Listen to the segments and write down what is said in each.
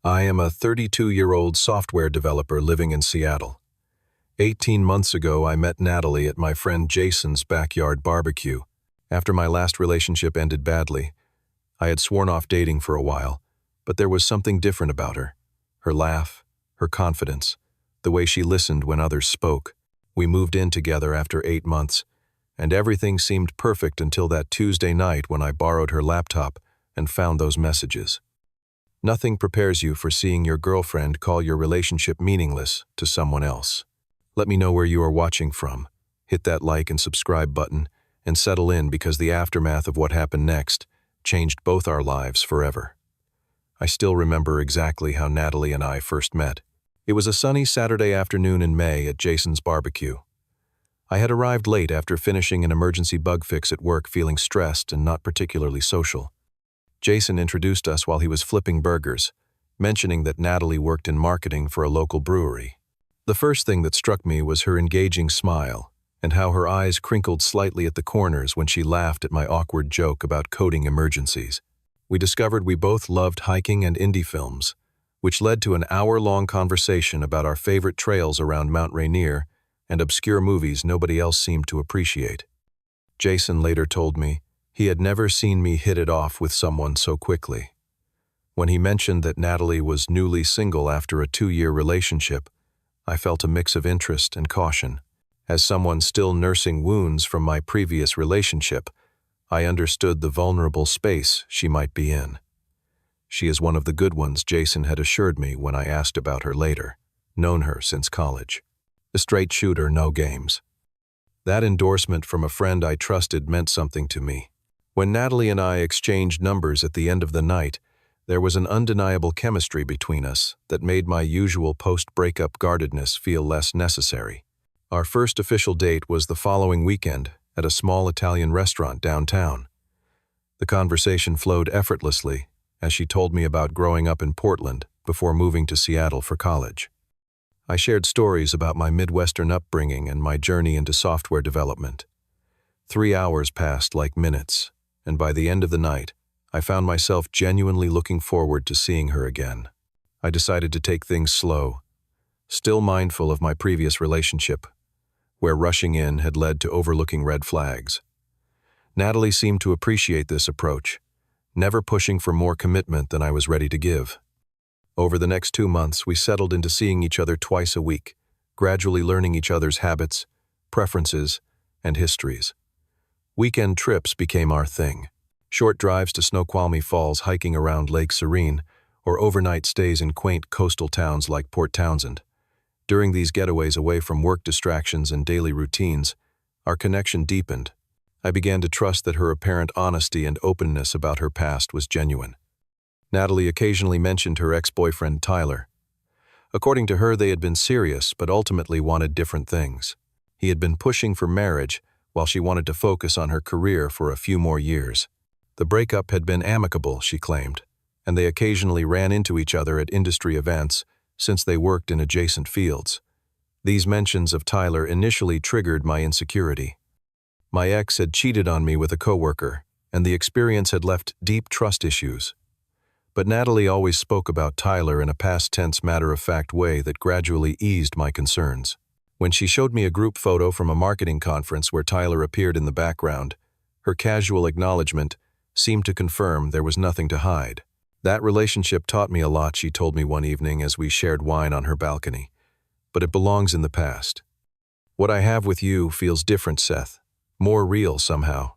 I am a 32-year-old software developer living in Seattle. 18 months ago, I met Natalie at my friend Jason's backyard barbecue. After my last relationship ended badly, I had sworn off dating for a while, but there was something different about her. Her laugh, her confidence, the way she listened when others spoke. We moved in together after 8 months, and everything seemed perfect until that Tuesday night when I borrowed her laptop and found those messages. Nothing prepares you for seeing your girlfriend call your relationship meaningless to someone else. Let me know where you are watching from. Hit that like and subscribe button and settle in, because the aftermath of what happened next changed both our lives forever. I still remember exactly how Natalie and I first met. It was a sunny Saturday afternoon in May at Jason's barbecue. I had arrived late after finishing an emergency bug fix at work, feeling stressed and not particularly social. Jason introduced us while he was flipping burgers, mentioning that Natalie worked in marketing for a local brewery. The first thing that struck me was her engaging smile and how her eyes crinkled slightly at the corners when she laughed at my awkward joke about coding emergencies. We discovered we both loved hiking and indie films, which led to an hour-long conversation about our favorite trails around Mount Rainier and obscure movies nobody else seemed to appreciate. Jason later told me he had never seen me hit it off with someone so quickly. When he mentioned that Natalie was newly single after a 2-year relationship, I felt a mix of interest and caution. As someone still nursing wounds from my previous relationship, I understood the vulnerable space she might be in. She is one of the good ones, Jason had assured me when I asked about her later. Known her since college. A straight shooter, no games. That endorsement from a friend I trusted meant something to me. When Natalie and I exchanged numbers at the end of the night, there was an undeniable chemistry between us that made my usual post-breakup guardedness feel less necessary. Our first official date was the following weekend at a small Italian restaurant downtown. The conversation flowed effortlessly as she told me about growing up in Portland before moving to Seattle for college. I shared stories about my Midwestern upbringing and my journey into software development. 3 hours passed like minutes, and by the end of the night, I found myself genuinely looking forward to seeing her again. I decided to take things slow, still mindful of my previous relationship, where rushing in had led to overlooking red flags. Natalie seemed to appreciate this approach, never pushing for more commitment than I was ready to give. Over the next 2 months, we settled into seeing each other twice a week, gradually learning each other's habits, preferences, and histories. Weekend trips became our thing. Short drives to Snoqualmie Falls, hiking around Lake Serene, or overnight stays in quaint coastal towns like Port Townsend. During these getaways away from work distractions and daily routines, our connection deepened. I began to trust that her apparent honesty and openness about her past was genuine. Natalie occasionally mentioned her ex-boyfriend Tyler. According to her, they had been serious but ultimately wanted different things. He had been pushing for marriage while she wanted to focus on her career for a few more years. The breakup had been amicable, she claimed, and they occasionally ran into each other at industry events since they worked in adjacent fields. These mentions of Tyler initially triggered my insecurity. My ex had cheated on me with a coworker, and the experience had left deep trust issues. But Natalie always spoke about Tyler in a past-tense, matter-of-fact way that gradually eased my concerns. When she showed me a group photo from a marketing conference where Tyler appeared in the background, her casual acknowledgement seemed to confirm there was nothing to hide. That relationship taught me a lot, she told me one evening as we shared wine on her balcony. But it belongs in the past. What I have with you feels different, Seth. More real somehow.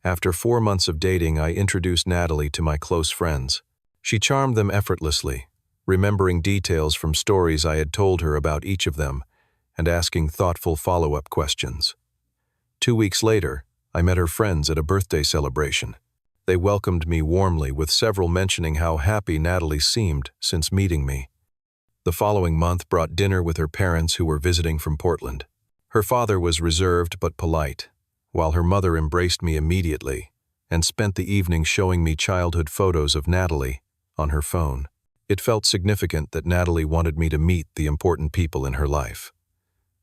After 4 months of dating, I introduced Natalie to my close friends. She charmed them effortlessly, remembering details from stories I had told her about each of them and asking thoughtful follow-up questions. 2 weeks later, I met her friends at a birthday celebration. They welcomed me warmly, with several mentioning how happy Natalie seemed since meeting me. The following month brought dinner with her parents, who were visiting from Portland. Her father was reserved but polite, while her mother embraced me immediately and spent the evening showing me childhood photos of Natalie on her phone. It felt significant that Natalie wanted me to meet the important people in her life.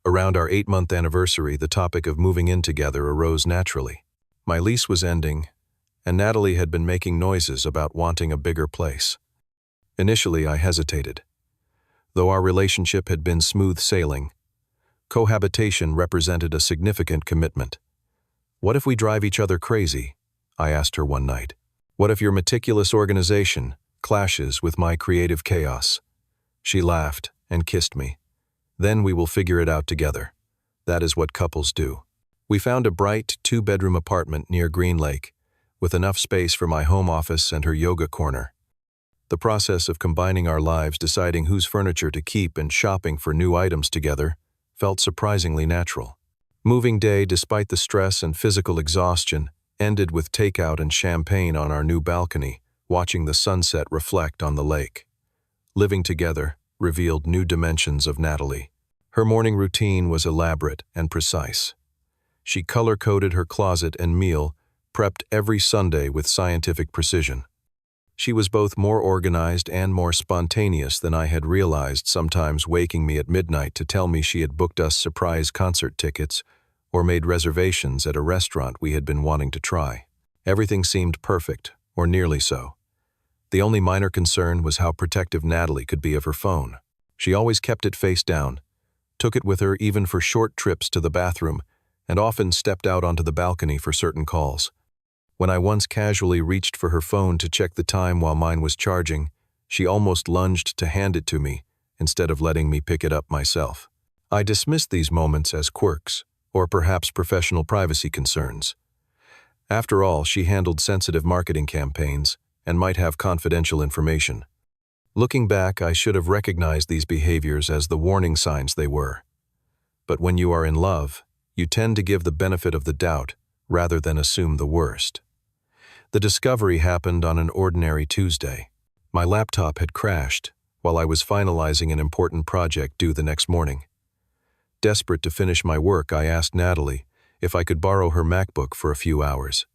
Around our 8-month anniversary, the topic of moving in together arose naturally. My lease was ending, and Natalie had been making noises about wanting a bigger place. Initially, I hesitated. Though our relationship had been smooth sailing, cohabitation represented a significant commitment. "What if we drive each other crazy?" I asked her one night. "What if your meticulous organization clashes with my creative chaos?" She laughed and kissed me. "Then we will figure it out together. That is what couples do." We found a bright two-bedroom apartment near Green Lake, with enough space for my home office and her yoga corner. The process of combining our lives, deciding whose furniture to keep and shopping for new items together, felt surprisingly natural. Moving day, despite the stress and physical exhaustion, ended with takeout and champagne on our new balcony, watching the sunset reflect on the lake. Living together revealed new dimensions of Natalie. Her morning routine was elaborate and precise. She color-coded her closet and meal, prepped every Sunday with scientific precision. She was both more organized and more spontaneous than I had realized, sometimes waking me at midnight to tell me she had booked us surprise concert tickets or made reservations at a restaurant we had been wanting to try. Everything seemed perfect, or nearly so. The only minor concern was how protective Natalie could be of her phone. She always kept it face down, took it with her even for short trips to the bathroom, and often stepped out onto the balcony for certain calls. When I once casually reached for her phone to check the time while mine was charging, she almost lunged to hand it to me instead of letting me pick it up myself. I dismissed these moments as quirks, or perhaps professional privacy concerns. After all, she handled sensitive marketing campaigns and might have confidential information. Looking back, I should have recognized these behaviors as the warning signs they were. But when you are in love, you tend to give the benefit of the doubt rather than assume the worst. The discovery happened on an ordinary Tuesday. My laptop had crashed while I was finalizing an important project due the next morning. Desperate to finish my work, I asked Natalie if I could borrow her MacBook for a few hours.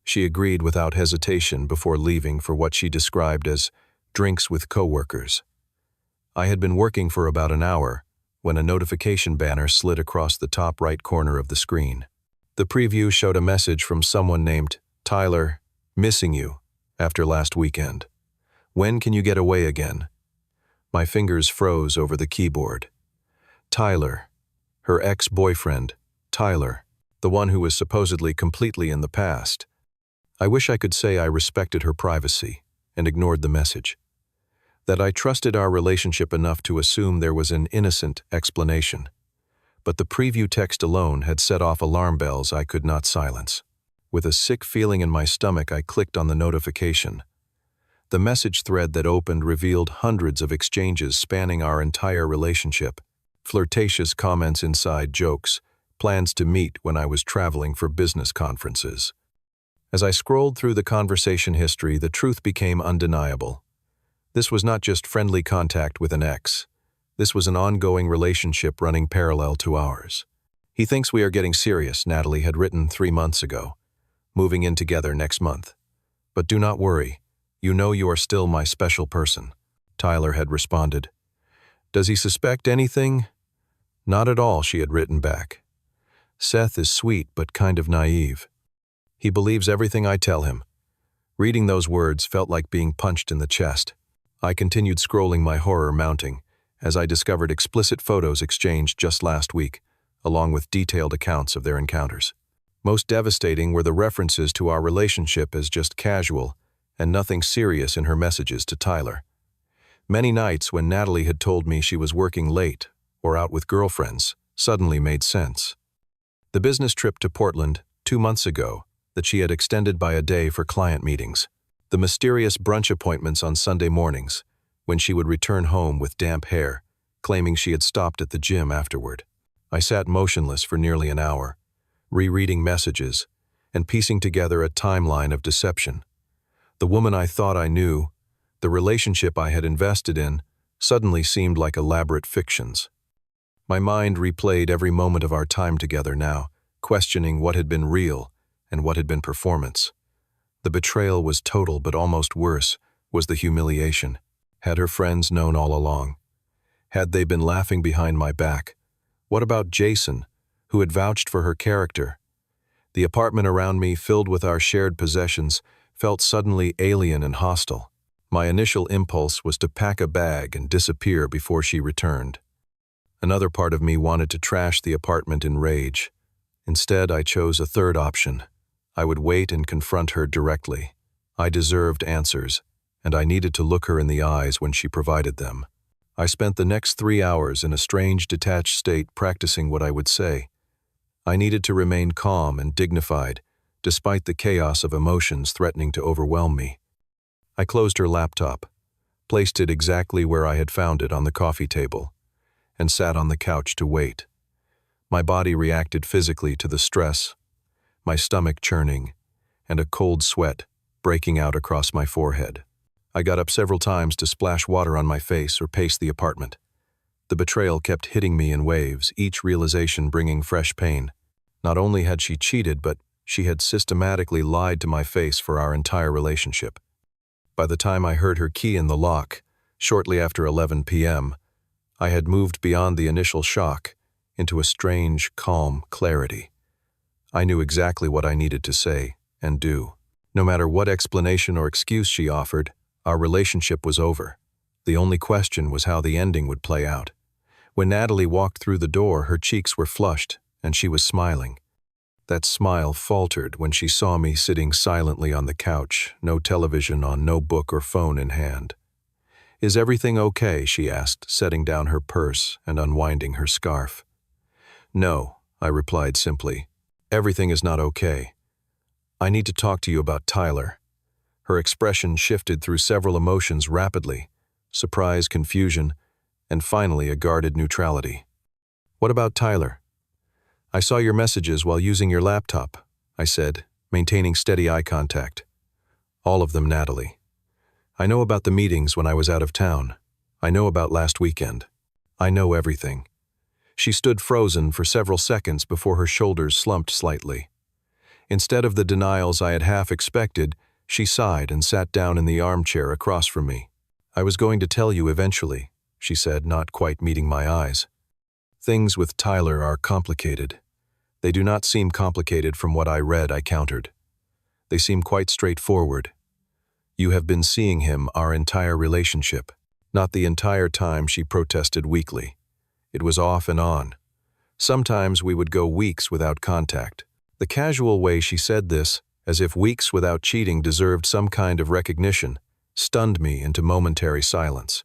She agreed without hesitation before leaving for what she described as drinks with coworkers. I had been working for about an hour when a notification banner slid across the top right corner of the screen. The preview showed a message from someone named Tyler, "Missing you after last weekend. When can you get away again?" My fingers froze over the keyboard. Tyler, her ex-boyfriend, Tyler, the one who was supposedly completely in the past. I wish I could say I respected her privacy and ignored the message, that I trusted our relationship enough to assume there was an innocent explanation. But the preview text alone had set off alarm bells I could not silence. With a sick feeling in my stomach, I clicked on the notification. The message thread that opened revealed hundreds of exchanges spanning our entire relationship, flirtatious comments inside jokes, plans to meet when I was traveling for business conferences. As I scrolled through the conversation history, the truth became undeniable. This was not just friendly contact with an ex. This was an ongoing relationship running parallel to ours. "He thinks we are getting serious," Natalie had written 3 months ago. "Moving in together next month. But do not worry, you know you are still my special person," Tyler had responded. "Does he suspect anything?" "Not at all," she had written back. "Seth is sweet but kind of naive. He believes everything I tell him." Reading those words felt like being punched in the chest. I continued scrolling, my horror mounting, as I discovered explicit photos exchanged just last week, along with detailed accounts of their encounters. Most devastating were the references to our relationship as just casual, and nothing serious in her messages to Tyler. Many nights when Natalie had told me she was working late or out with girlfriends suddenly made sense. The business trip to Portland 2 months ago that she had extended by a day for client meetings. The mysterious brunch appointments on Sunday mornings, when she would return home with damp hair, claiming she had stopped at the gym afterward. I sat motionless for nearly an hour, rereading messages and piecing together a timeline of deception. The woman I thought I knew, the relationship I had invested in, suddenly seemed like elaborate fictions. My mind replayed every moment of our time together now, questioning what had been real and what had been performance. The betrayal was total, but almost worse was the humiliation. Had her friends known all along? Had they been laughing behind my back? What about Jason, who had vouched for her character? The apartment around me, filled with our shared possessions, felt suddenly alien and hostile. My initial impulse was to pack a bag and disappear before she returned. Another part of me wanted to trash the apartment in rage. Instead, I chose a third option. I would wait and confront her directly. I deserved answers, and I needed to look her in the eyes when she provided them. I spent the next 3 hours in a strange, detached state practicing what I would say. I needed to remain calm and dignified, despite the chaos of emotions threatening to overwhelm me. I closed her laptop, placed it exactly where I had found it on the coffee table, and sat on the couch to wait. My body reacted physically to the stress, my stomach churning, and a cold sweat breaking out across my forehead. I got up several times to splash water on my face or pace the apartment. The betrayal kept hitting me in waves, each realization bringing fresh pain. Not only had she cheated, but she had systematically lied to my face for our entire relationship. By the time I heard her key in the lock, shortly after 11 p.m., I had moved beyond the initial shock into a strange, calm clarity. I knew exactly what I needed to say and do. No matter what explanation or excuse she offered, our relationship was over. The only question was how the ending would play out. When Natalie walked through the door, her cheeks were flushed, and she was smiling. That smile faltered when she saw me sitting silently on the couch, no television on, no book or phone in hand. "Is everything okay?" she asked, setting down her purse and unwinding her scarf. "No," I replied simply. "Everything is not okay. I need to talk to you about Tyler." Her expression shifted through several emotions rapidly: surprise, confusion, and finally a guarded neutrality. "What about Tyler?" "I saw your messages while using your laptop," I said, maintaining steady eye contact. "All of them, Natalie. I know about the meetings when I was out of town. I know about last weekend. I know everything." She stood frozen for several seconds before her shoulders slumped slightly. Instead of the denials I had half expected, she sighed and sat down in the armchair across from me. "I was going to tell you eventually," she said, not quite meeting my eyes. "Things with Tyler are complicated." "They do not seem complicated from what I read," I countered. "They seem quite straightforward. You have been seeing him our entire relationship." "Not the entire time," she protested weakly. "It was off and on. Sometimes we would go weeks without contact." The casual way she said this, as if weeks without cheating deserved some kind of recognition, stunned me into momentary silence.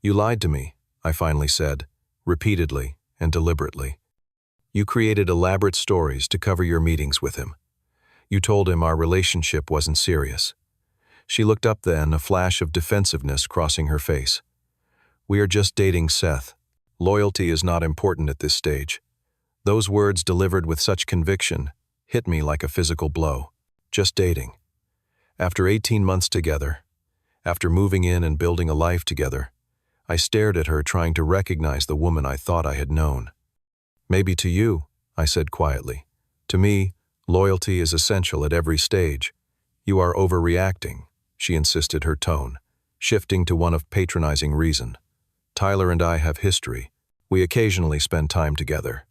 "You lied to me," I finally said, repeatedly and deliberately. "You created elaborate stories to cover your meetings with him. You told him our relationship wasn't serious." She looked up then, a flash of defensiveness crossing her face. "We are just dating, Seth. Loyalty is not important at this stage." Those words, delivered with such conviction, hit me like a physical blow. Just dating. After 18 months together, after moving in and building a life together, I stared at her, trying to recognize the woman I thought I had known. "Maybe to you," I said quietly. "To me, loyalty is essential at every stage." "You are overreacting," she insisted, her tone shifting to one of patronizing reason. "Tyler and I have history. We occasionally spend time together."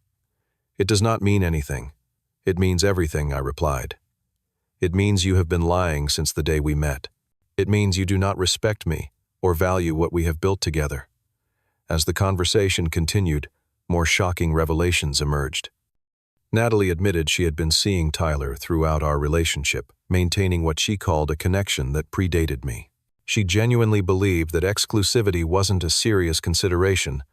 "It does not mean anything." "It means everything," I replied. "It means you have been lying since the day we met. It means you do not respect me or value what we have built together." As the conversation continued, more shocking revelations emerged. Natalie admitted she had been seeing Tyler throughout our relationship, maintaining what she called a connection that predated me. She genuinely believed that exclusivity wasn't a serious consideration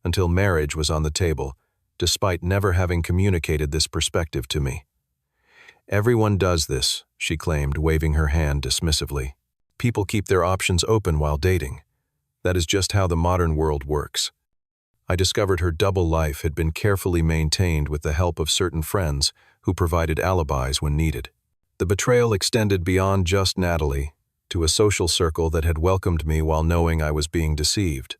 until marriage was on the table, despite never having communicated this perspective to me. "Everyone does this," she claimed, waving her hand dismissively. "People keep their options open while dating. That is just how the modern world works." I discovered her double life had been carefully maintained with the help of certain friends who provided alibis when needed. The betrayal extended beyond just Natalie to a social circle that had welcomed me while knowing I was being deceived.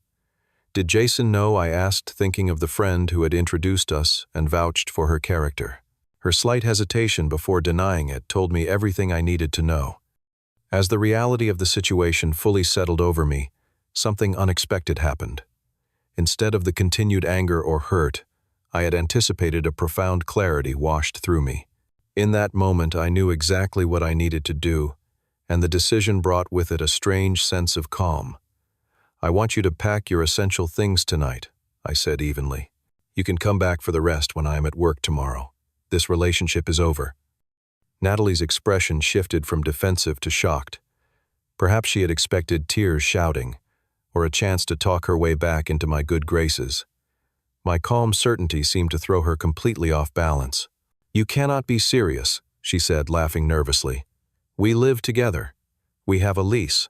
"Did Jason know?" I asked, thinking of the friend who had introduced us and vouched for her character. Her slight hesitation before denying it told me everything I needed to know. As the reality of the situation fully settled over me, something unexpected happened. Instead of the continued anger or hurt, I had anticipated a profound clarity washed through me. In that moment, I knew exactly what I needed to do, and the decision brought with it a strange sense of calm. "I want you to pack your essential things tonight," I said evenly. "You can come back for the rest when I am at work tomorrow. This relationship is over." Natalie's expression shifted from defensive to shocked. Perhaps she had expected tears shouting, or a chance to talk her way back into my good graces. My calm certainty seemed to throw her completely off balance. "You cannot be serious," she said, laughing nervously. "We live together. We have a lease.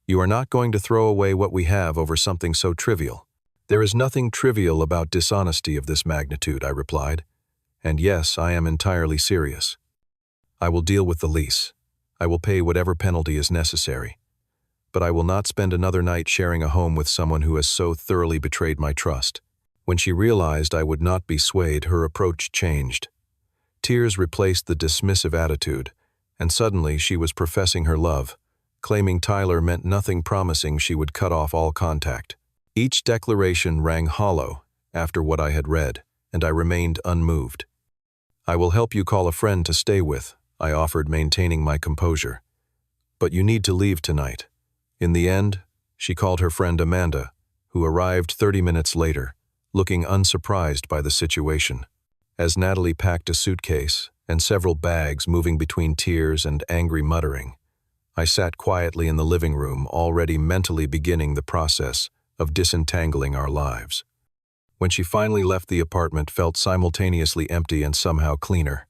You are not going to throw away what we have over something so trivial." "There is nothing trivial about dishonesty of this magnitude," I replied. "And yes, I am entirely serious. I will deal with the lease. I will pay whatever penalty is necessary. But I will not spend another night sharing a home with someone who has so thoroughly betrayed my trust." When she realized I would not be swayed, her approach changed. Tears replaced the dismissive attitude, and suddenly she was professing her love, claiming Tyler meant nothing, promising she would cut off all contact. Each declaration rang hollow after what I had read, and I remained unmoved. "I will help you call a friend to stay with," I offered, maintaining my composure. "But you need to leave tonight." In the end, she called her friend Amanda, who arrived 30 minutes later, looking unsurprised by the situation. As Natalie packed a suitcase and several bags, moving between tears and angry muttering, I sat quietly in the living room, already mentally beginning the process of disentangling our lives. When she finally left, the apartment felt simultaneously empty and somehow cleaner.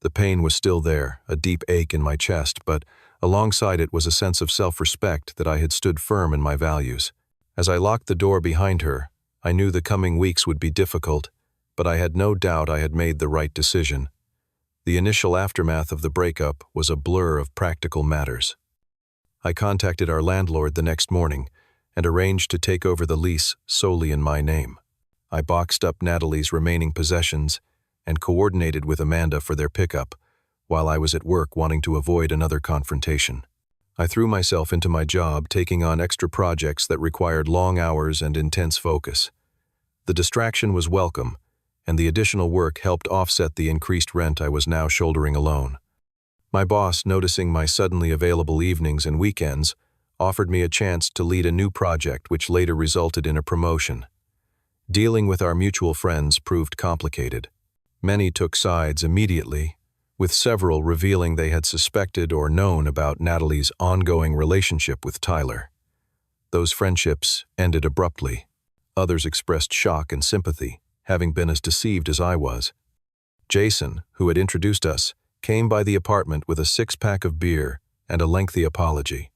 The pain was still there, a deep ache in my chest, but alongside it was a sense of self-respect that I had stood firm in my values. As I locked the door behind her, I knew the coming weeks would be difficult, but I had no doubt I had made the right decision. The initial aftermath of the breakup was a blur of practical matters. I contacted our landlord the next morning and arranged to take over the lease solely in my name. I boxed up Natalie's remaining possessions and coordinated with Amanda for their pickup, while I was at work wanting to avoid another confrontation. I threw myself into my job, taking on extra projects that required long hours and intense focus. The distraction was welcome, and the additional work helped offset the increased rent I was now shouldering alone. My boss, noticing my suddenly available evenings and weekends, offered me a chance to lead a new project, which later resulted in a promotion. Dealing with our mutual friends proved complicated. Many took sides immediately, with several revealing they had suspected or known about Natalie's ongoing relationship with Tyler. Those friendships ended abruptly. Others expressed shock and sympathy, having been as deceived as I was. Jason, who had introduced us, came by the apartment with a 6-pack of beer and a lengthy apology.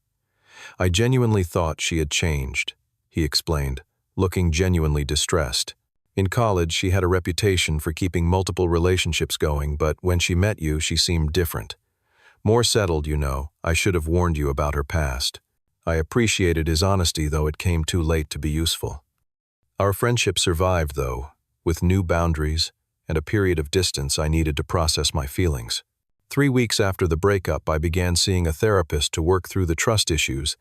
"I genuinely thought she had changed," he explained, looking genuinely distressed. "In college, she had a reputation for keeping multiple relationships going, but when she met you, she seemed different. More settled, you know. I should have warned you about her past." I appreciated his honesty, though it came too late to be useful. Our friendship survived, though, with new boundaries and a period of distance I needed to process my feelings. 3 weeks after the breakup, I began seeing a therapist to work through the trust issues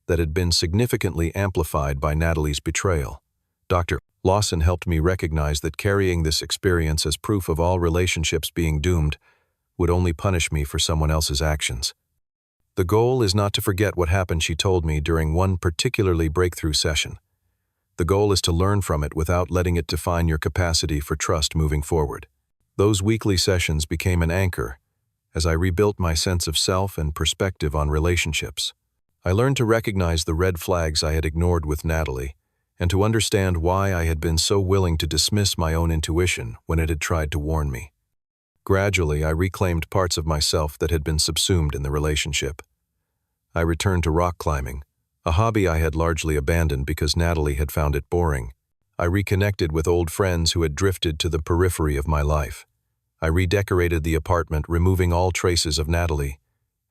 that had been significantly amplified by Natalie's betrayal. Dr. Lawson helped me recognize that carrying this experience as proof of all relationships being doomed would only punish me for someone else's actions. "The goal is not to forget what happened," she told me during one particularly breakthrough session. "The goal is to learn from it without letting it define your capacity for trust moving forward." Those weekly sessions became an anchor as I rebuilt my sense of self and perspective on relationships. I learned to recognize the red flags I had ignored with Natalie, and to understand why I had been so willing to dismiss my own intuition when it had tried to warn me. Gradually, I reclaimed parts of myself that had been subsumed in the relationship. I returned to rock climbing, a hobby I had largely abandoned because Natalie had found it boring. I reconnected with old friends who had drifted to the periphery of my life. I redecorated the apartment, removing all traces of Natalie,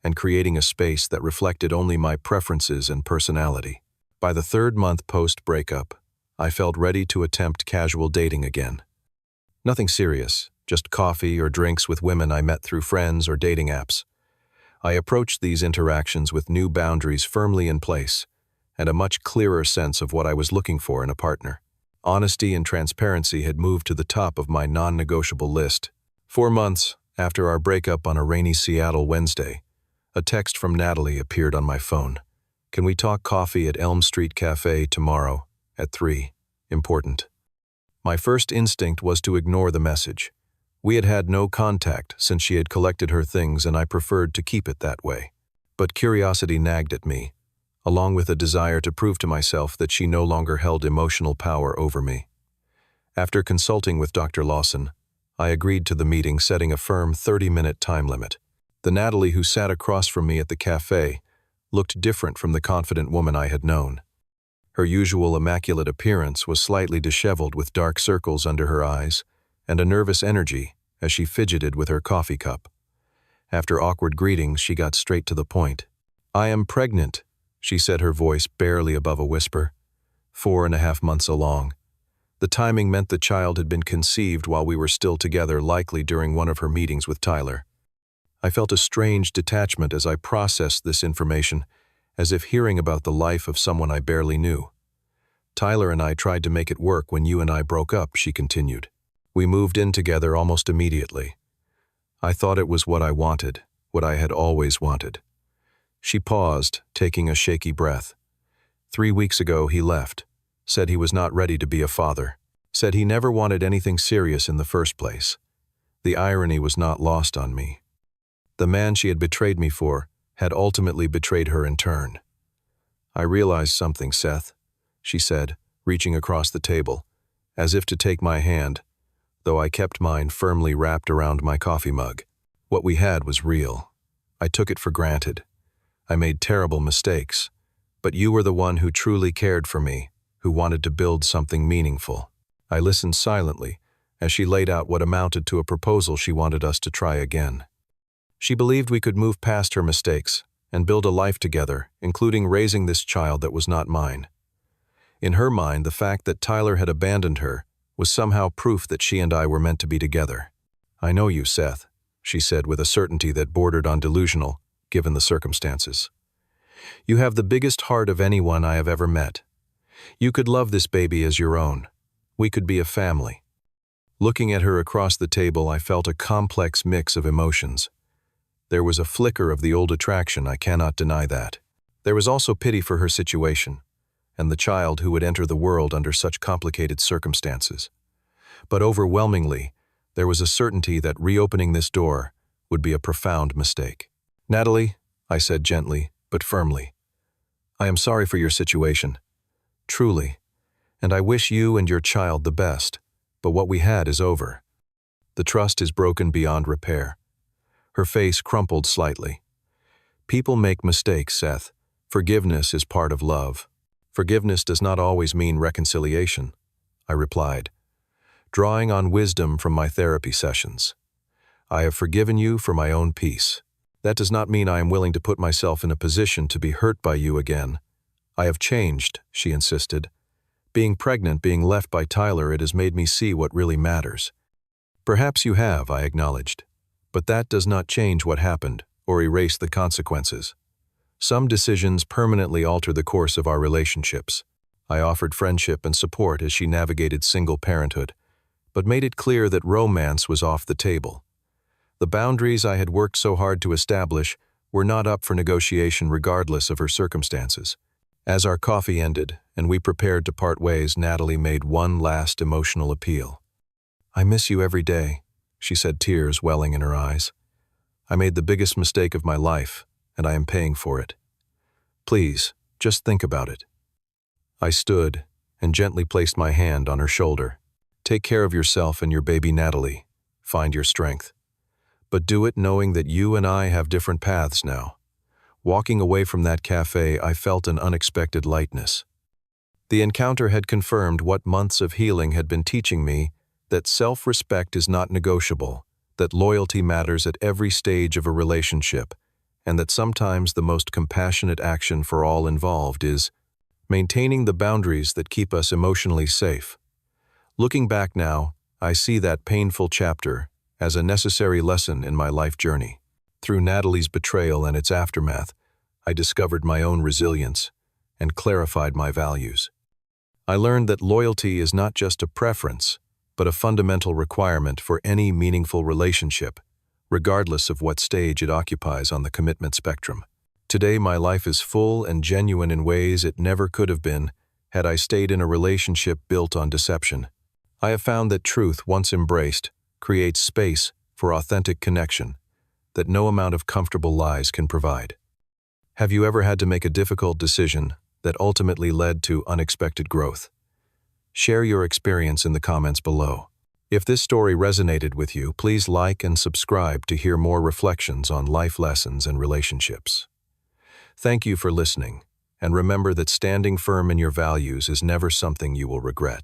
and creating a space that reflected only my preferences and personality. By the 3rd month post-breakup, I felt ready to attempt casual dating again. Nothing serious, just coffee or drinks with women I met through friends or dating apps. I approached these interactions with new boundaries firmly in place and a much clearer sense of what I was looking for in a partner. Honesty and transparency had moved to the top of my non-negotiable list. 4 months after our breakup, on a rainy Seattle Wednesday, A text from Natalie appeared on my phone. Can we talk coffee at Elm Street Cafe tomorrow at 3? Important. My first instinct was to ignore the message. We had had no contact since she had collected her things, and I preferred to keep it that way. But curiosity nagged at me, along with a desire to prove to myself that she no longer held emotional power over me. After consulting with Dr. Lawson, I agreed to the meeting, setting a firm 30-minute time limit. The Natalie who sat across from me at the cafe looked different from the confident woman I had known. Her usual immaculate appearance was slightly disheveled, with dark circles under her eyes and a nervous energy as she fidgeted with her coffee cup. After awkward greetings, she got straight to the point. "I am pregnant," she said, her voice barely above a whisper. 4.5 months along. The timing meant the child had been conceived while we were still together, likely during one of her meetings with Tyler. I felt a strange detachment as I processed this information, as if hearing about the life of someone I barely knew. "Tyler and I tried to make it work when you and I broke up," she continued. "We moved in together almost immediately. I thought it was what I wanted, what I had always wanted." She paused, taking a shaky breath. 3 weeks ago he left, said he was not ready to be a father, said he never wanted anything serious in the first place. The irony was not lost on me. The man she had betrayed me for had ultimately betrayed her in turn. "I realized something, Seth," she said, reaching across the table, as if to take my hand, though I kept mine firmly wrapped around my coffee mug. "What we had was real. I took it for granted. I made terrible mistakes, but you were the one who truly cared for me, who wanted to build something meaningful." I listened silently as she laid out what amounted to a proposal she wanted us to try again. She believed we could move past her mistakes and build a life together, including raising this child that was not mine. In her mind, the fact that Tyler had abandoned her was somehow proof that she and I were meant to be together. "I know you, Seth," she said with a certainty that bordered on delusional, given the circumstances. "You have the biggest heart of anyone I have ever met. You could love this baby as your own. We could be a family." Looking at her across the table, I felt a complex mix of emotions. There was a flicker of the old attraction, I cannot deny that. There was also pity for her situation, and the child who would enter the world under such complicated circumstances. But overwhelmingly, there was a certainty that reopening this door would be a profound mistake. "Natalie," I said gently but firmly, "I am sorry for your situation. Truly. And I wish you and your child the best, but what we had is over. The trust is broken beyond repair." Her face crumpled slightly. "People make mistakes, Seth. Forgiveness is part of love. Forgiveness does not always mean reconciliation," I replied, drawing on wisdom from my therapy sessions. "I have forgiven you for my own peace. That does not mean I am willing to put myself in a position to be hurt by you again. I have changed," she insisted. "Being pregnant, being left by Tyler, it has made me see what really matters." "Perhaps you have," I acknowledged, "but that does not change what happened or erase the consequences. Some decisions permanently alter the course of our relationships." I offered friendship and support as she navigated single parenthood, but made it clear that romance was off the table. The boundaries I had worked so hard to establish were not up for negotiation regardless of her circumstances. As our coffee ended and we prepared to part ways, Natalie made one last emotional appeal. "I miss you every day," she said, tears welling in her eyes. "I made the biggest mistake of my life, and I am paying for it. Please, just think about it." I stood and gently placed my hand on her shoulder. "Take care of yourself and your baby, Natalie. Find your strength. But do it knowing that you and I have different paths now." Walking away from that cafe, I felt an unexpected lightness. The encounter had confirmed what months of healing had been teaching me, that self-respect is not negotiable, that loyalty matters at every stage of a relationship, and that sometimes the most compassionate action for all involved is maintaining the boundaries that keep us emotionally safe. Looking back now, I see that painful chapter as a necessary lesson in my life journey. Through Natalie's betrayal and its aftermath, I discovered my own resilience and clarified my values. I learned that loyalty is not just a preference, but a fundamental requirement for any meaningful relationship, regardless of what stage it occupies on the commitment spectrum. Today, my life is full and genuine in ways it never could have been had I stayed in a relationship built on deception. I have found that truth, once embraced, creates space for authentic connection that no amount of comfortable lies can provide. Have you ever had to make a difficult decision that ultimately led to unexpected growth? Share your experience in the comments below. If this story resonated with you, please like and subscribe to hear more reflections on life lessons and relationships. Thank you for listening, and remember that standing firm in your values is never something you will regret.